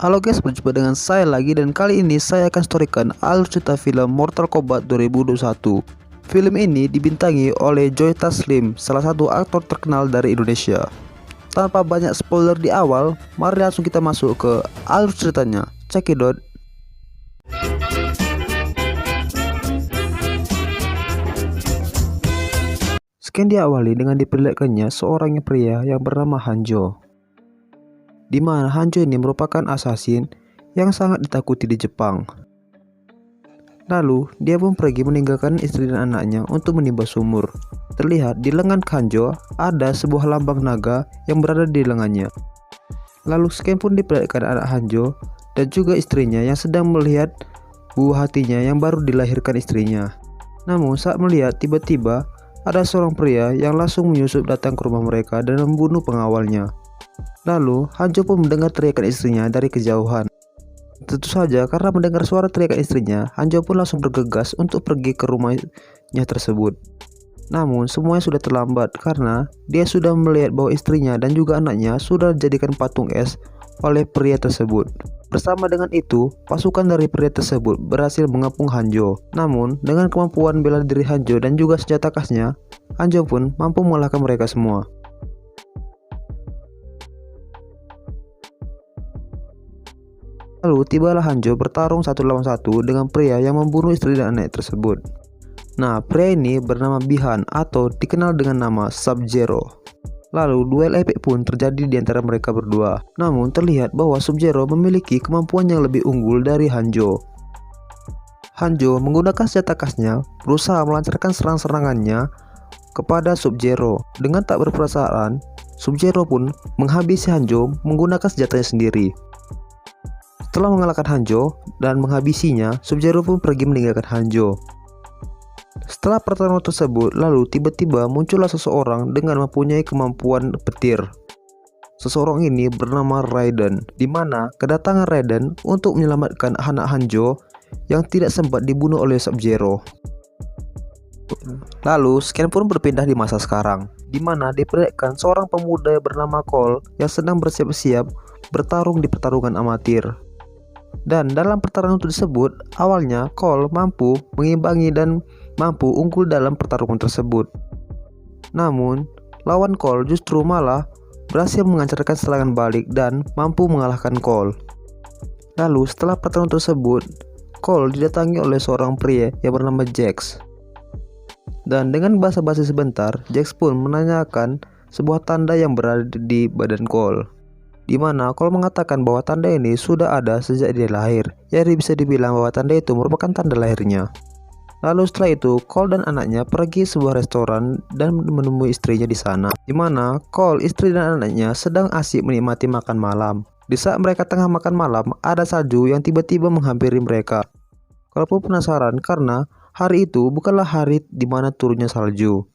Halo guys, berjumpa dengan saya lagi dan kali ini saya akan storykan alur cerita film Mortal Kombat 2021. Film ini dibintangi oleh Joe Taslim, salah satu aktor terkenal dari Indonesia. Tanpa banyak spoiler di awal, mari langsung kita masuk ke alur ceritanya. Check it out. Scan diawali dengan diperlihatkannya seorang pria yang bernama Hanjo, di mana Hanjo ini merupakan assassin yang sangat ditakuti di Jepang. Lalu dia pun pergi meninggalkan istri dan anaknya untuk menimba sumur. Terlihat di lengan Hanjo ada sebuah lambang naga yang berada di lengannya. Lalu scan pun diperlihatkan anak Hanjo dan juga istrinya yang sedang melihat buah hatinya yang baru dilahirkan istrinya. Namun saat melihat, tiba-tiba ada seorang pria yang langsung menyusup datang ke rumah mereka dan membunuh pengawalnya. Lalu Hanjo pun mendengar teriakan istrinya dari kejauhan. Tentu saja karena mendengar suara teriakan istrinya, Hanjo pun langsung bergegas untuk pergi ke rumahnya tersebut. Namun semuanya sudah terlambat karena dia sudah melihat bahwa istrinya dan juga anaknya sudah dijadikan patung es oleh pria tersebut. Bersama dengan itu, pasukan dari pria tersebut berhasil mengepung Hanjo. Namun dengan kemampuan bela diri Hanjo dan juga senjata khasnya, Hanjo pun mampu mengalahkan mereka semua. Lalu tibalah Hanjo bertarung satu lawan satu dengan pria yang membunuh istri dan anak tersebut. Nah, pria ini bernama Bi-Han atau dikenal dengan nama Sub-Zero. Lalu duel epik pun terjadi di antara mereka berdua. Namun terlihat bahwa Sub-Zero memiliki kemampuan yang lebih unggul dari Hanjo. Hanjo menggunakan senjata khasnya berusaha melancarkan serang-serangannya kepada Sub-Zero. Dengan tak berperasaan, Sub-Zero pun menghabisi Hanjo menggunakan senjatanya sendiri. Setelah mengalahkan Hanjo dan menghabisinya, Sub-Zero pun pergi meninggalkan Hanjo. Setelah pertarungan tersebut, lalu tiba-tiba muncullah seseorang dengan mempunyai kemampuan petir. Seseorang ini bernama Raiden, di mana kedatangan Raiden untuk menyelamatkan anak Hanjo yang tidak sempat dibunuh oleh Sub-Zero. Lalu scan pun berpindah di masa sekarang, di mana diperlihatkan seorang pemuda bernama Cole yang sedang bersiap-siap bertarung di pertarungan amatir. Dan dalam pertarungan tersebut, awalnya Cole mampu mengimbangi dan mampu unggul dalam pertarungan tersebut. Namun, lawan Cole justru malah berhasil mengancarkan serangan balik dan mampu mengalahkan Cole. Lalu setelah pertarungan tersebut, Cole didatangi oleh seorang pria yang bernama Jax. Dan dengan basa-basi sebentar, Jax pun menanyakan sebuah tanda yang berada di badan Cole, di mana Cole mengatakan bahwa tanda ini sudah ada sejak dia lahir. Jadi bisa dibilang bahwa tanda itu merupakan tanda lahirnya. Lalu setelah itu, Cole dan anaknya pergi sebuah restoran dan menemui istrinya di sana, di mana Cole, istri dan anaknya sedang asik menikmati makan malam. Di saat mereka tengah makan malam, ada salju yang tiba-tiba menghampiri mereka. Cole pun penasaran karena hari itu bukanlah hari di mana turunnya salju.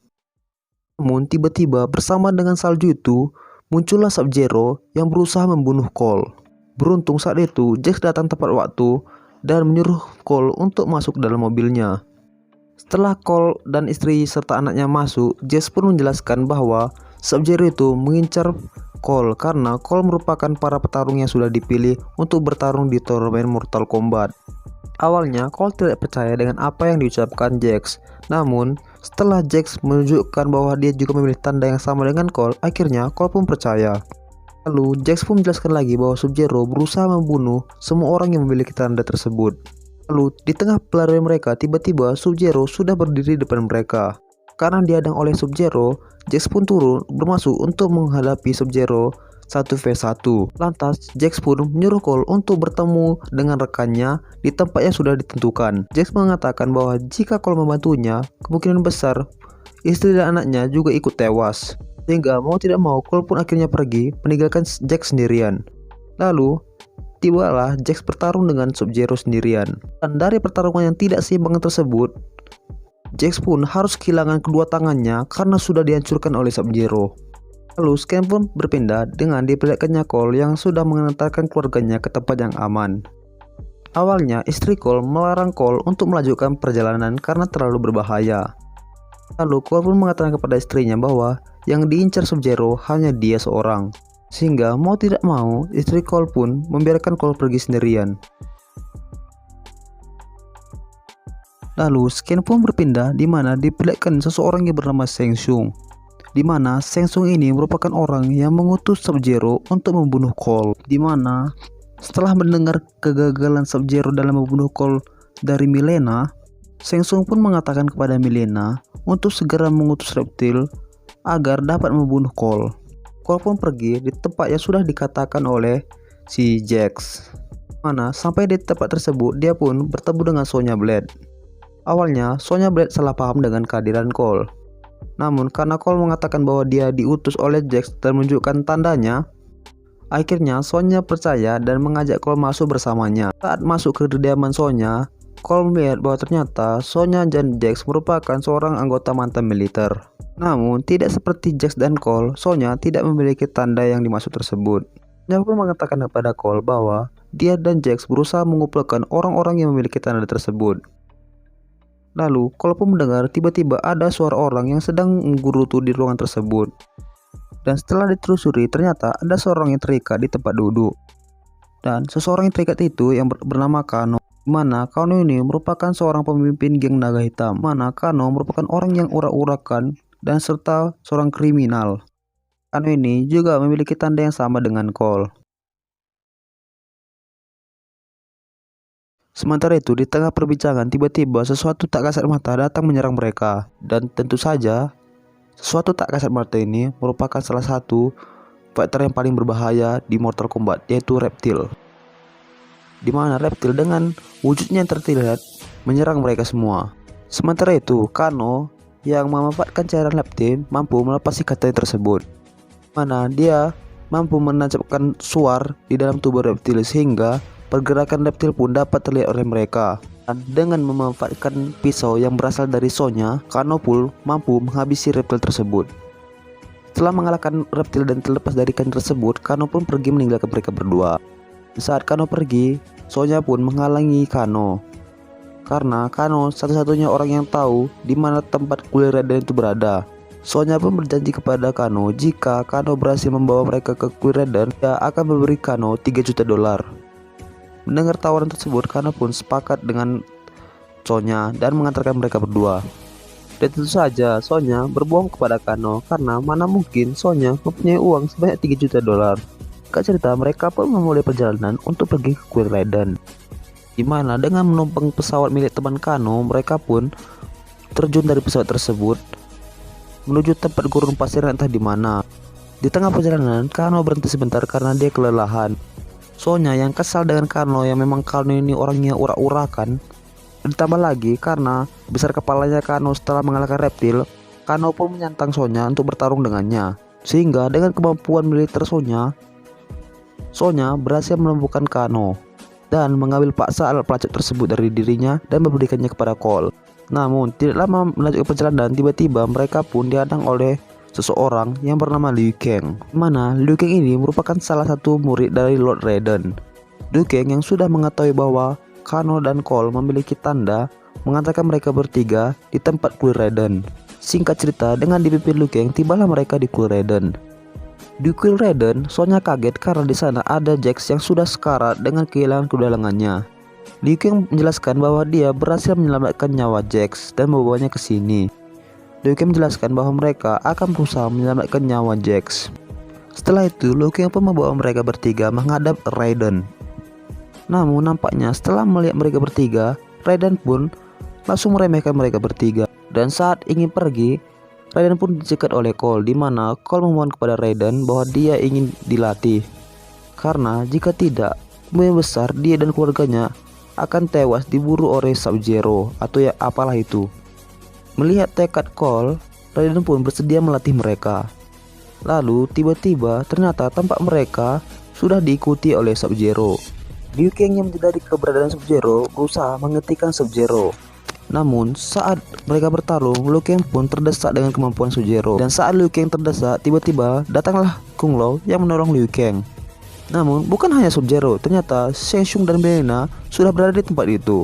Namun tiba-tiba bersama dengan salju itu, muncullah Sub-Zero yang berusaha membunuh Cole. Beruntung saat itu Jax datang tepat waktu dan menyuruh Cole untuk masuk dalam mobilnya. Setelah Cole dan istri serta anaknya masuk, Jax pun menjelaskan bahwa Sub-Zero itu mengincar Cole karena Cole merupakan para petarung yang sudah dipilih untuk bertarung di turnamen Mortal Kombat. Awalnya Cole tidak percaya dengan apa yang diucapkan Jax, namun setelah Jax menunjukkan bahwa dia juga memilih tanda yang sama dengan Cole, akhirnya Cole pun percaya. Lalu Jax pun menjelaskan lagi bahwa Sub-Zero berusaha membunuh semua orang yang memiliki tanda tersebut. Lalu di tengah pelarian mereka, tiba-tiba Sub-Zero sudah berdiri di depan mereka. Karena dihadang oleh Sub-Zero, Jax pun turun bermasuk untuk menghadapi Sub-Zero 1v1. Lantas Jax pun menyuruh Cole untuk bertemu dengan rekannya di tempat yang sudah ditentukan. Jax mengatakan bahwa jika Cole membantunya, kemungkinan besar istri dan anaknya juga ikut tewas. Sehingga mau tidak mau Cole pun akhirnya pergi meninggalkan Jax sendirian. Lalu tibalah Jax bertarung dengan Sub-Zero sendirian. Dan dari pertarungan yang tidak seimbang tersebut, Jax pun harus kehilangan kedua tangannya karena sudah dihancurkan oleh Sub-Zero. Lalu scan pun berpindah dengan diperlihatkannya Cole yang sudah mengantarkan keluarganya ke tempat yang aman. Awalnya istri Cole melarang Cole untuk melanjutkan perjalanan karena terlalu berbahaya. Lalu Cole pun mengatakan kepada istrinya bahwa yang diincar Sub-Zero hanya dia seorang. Sehingga mau tidak mau, istri Cole pun membiarkan Cole pergi sendirian. Lalu scan pun berpindah di mana diperlihatkan seseorang yang bernama Shang Tsung. Di mana Shang Tsung ini merupakan orang yang mengutus Sub-Zero untuk membunuh Cole. Di mana setelah mendengar kegagalan Sub-Zero dalam membunuh Cole dari Milena, Shang Tsung pun mengatakan kepada Milena untuk segera mengutus reptil agar dapat membunuh Cole. Cole pun pergi di tempat yang sudah dikatakan oleh si Jax. Mana sampai di tempat tersebut dia pun bertemu dengan Sonya Blade. Awalnya Sonya Blade salah paham dengan kehadiran Cole. Namun karena Cole mengatakan bahwa dia diutus oleh Jax dan menunjukkan tandanya, akhirnya Sonya percaya dan mengajak Cole masuk bersamanya. Saat masuk ke kediaman Sonya, Cole melihat bahwa ternyata Sonya dan Jax merupakan seorang anggota mantan militer. Namun tidak seperti Jax dan Cole, Sonya tidak memiliki tanda yang dimaksud tersebut. Sonya pun mengatakan kepada Cole bahwa dia dan Jax berusaha mengumpulkan orang-orang yang memiliki tanda tersebut. Lalu Cole pun mendengar tiba-tiba ada suara orang yang sedang menggerutu di ruangan tersebut. Dan setelah ditelusuri ternyata ada seorang yang terikat di tempat duduk. Dan seseorang yang terikat itu yang bernama Kano. Mana Kano ini merupakan seorang pemimpin geng naga hitam. Mana Kano merupakan orang yang urak-urakan dan serta seorang kriminal. Kano ini juga memiliki tanda yang sama dengan Cole. Sementara itu di tengah perbincangan tiba-tiba sesuatu tak kasat mata datang menyerang mereka. Dan tentu saja sesuatu tak kasat mata ini merupakan salah satu fighter yang paling berbahaya di Mortal Kombat, yaitu reptil. Dimana reptil dengan wujudnya yang terlihat menyerang mereka semua. Sementara itu Kano yang memanfaatkan cairan reptil mampu melepas ikatan tersebut. Mana dia mampu menancapkan suar di dalam tubuh reptil sehingga pergerakan reptil pun dapat terlihat oleh mereka. Dan dengan memanfaatkan pisau yang berasal dari Sonya, Kano pun mampu menghabisi reptil tersebut. Setelah mengalahkan reptil dan terlepas dari kain tersebut, Kano pun pergi meninggalkan mereka berdua. Saat Kano pergi, Sonya pun menghalangi Kano. Karena Kano satu-satunya orang yang tahu di mana tempat kuil Raiden itu berada. Sonya pun berjanji kepada Kano jika Kano berhasil membawa mereka ke kuil Raiden, dia akan memberi Kano $3 juta. Mendengar tawaran tersebut, Kano pun sepakat dengan Sonya dan mengantarkan mereka berdua. Dan tentu saja Sonya berbohong kepada Kano karena mana mungkin Sonya mempunyai uang sebanyak $3 juta. Singkat cerita, mereka pun memulai perjalanan untuk pergi ke kuil Raiden. Dimana dengan menumpang pesawat milik teman Kano, mereka pun terjun dari pesawat tersebut menuju tempat gurun pasir entah di mana. Di tengah perjalanan, Kano berhenti sebentar karena dia kelelahan. Sonya yang kesal dengan Kano yang memang Kano ini orangnya urak-urakan. Ditambah lagi karena besar kepalanya Kano setelah mengalahkan reptil, Kano pun menyantang Sonya untuk bertarung dengannya. Sehingga dengan kemampuan militer Sonya berhasil melumpuhkan Kano dan mengambil paksa alat pelacak tersebut dari dirinya dan memberikannya kepada Cole. Namun tidak lama melanjutkan perjalanan, tiba-tiba mereka pun dihadang oleh seseorang yang bernama Liu Kang. Mana Liu Kang ini merupakan salah satu murid dari Lord Raiden. Liu Kang yang sudah mengetahui bahwa Kano dan Cole memiliki tanda mengantarkan mereka bertiga di tempat kuil Raiden. Singkat cerita, dengan dipimpin Liu Kang, tibalah mereka di kuil Raiden. Di kuil Raiden, Sonya kaget karena di sana ada Jax yang sudah sekarat dengan kehilangan kedua lengannya. Liu Kang menjelaskan bahwa dia berhasil menyelamatkan nyawa Jax dan membawanya ke sini. Liu Kang menjelaskan bahwa mereka akan berusaha menyelamatkan nyawa Jax. Setelah itu, Liu Kang pun membawa mereka bertiga menghadap Raiden. Namun nampaknya setelah melihat mereka bertiga, Raiden pun langsung meremehkan mereka bertiga. Dan saat ingin pergi, Raiden pun dicegat oleh Cole, di mana Cole memohon kepada Raiden bahwa dia ingin dilatih. Karena jika tidak, kemungkinan besar dia dan keluarganya akan tewas diburu oleh Sub-Zero atau ya apalah itu. Melihat tekad Cole, Raiden pun bersedia melatih mereka. Lalu tiba-tiba ternyata tampak mereka sudah diikuti oleh Sub-Zero. Liu Kang yang menyadari keberadaan Sub-Zero berusaha menghentikan Sub-Zero. Namun saat mereka bertarung, Liu Kang pun terdesak dengan kemampuan Sub-Zero. Dan saat Liu Kang terdesak, tiba-tiba datanglah Kung Lao yang menolong Liu Kang. Namun bukan hanya Sub-Zero, ternyata Shang Tsung dan Milena sudah berada di tempat itu.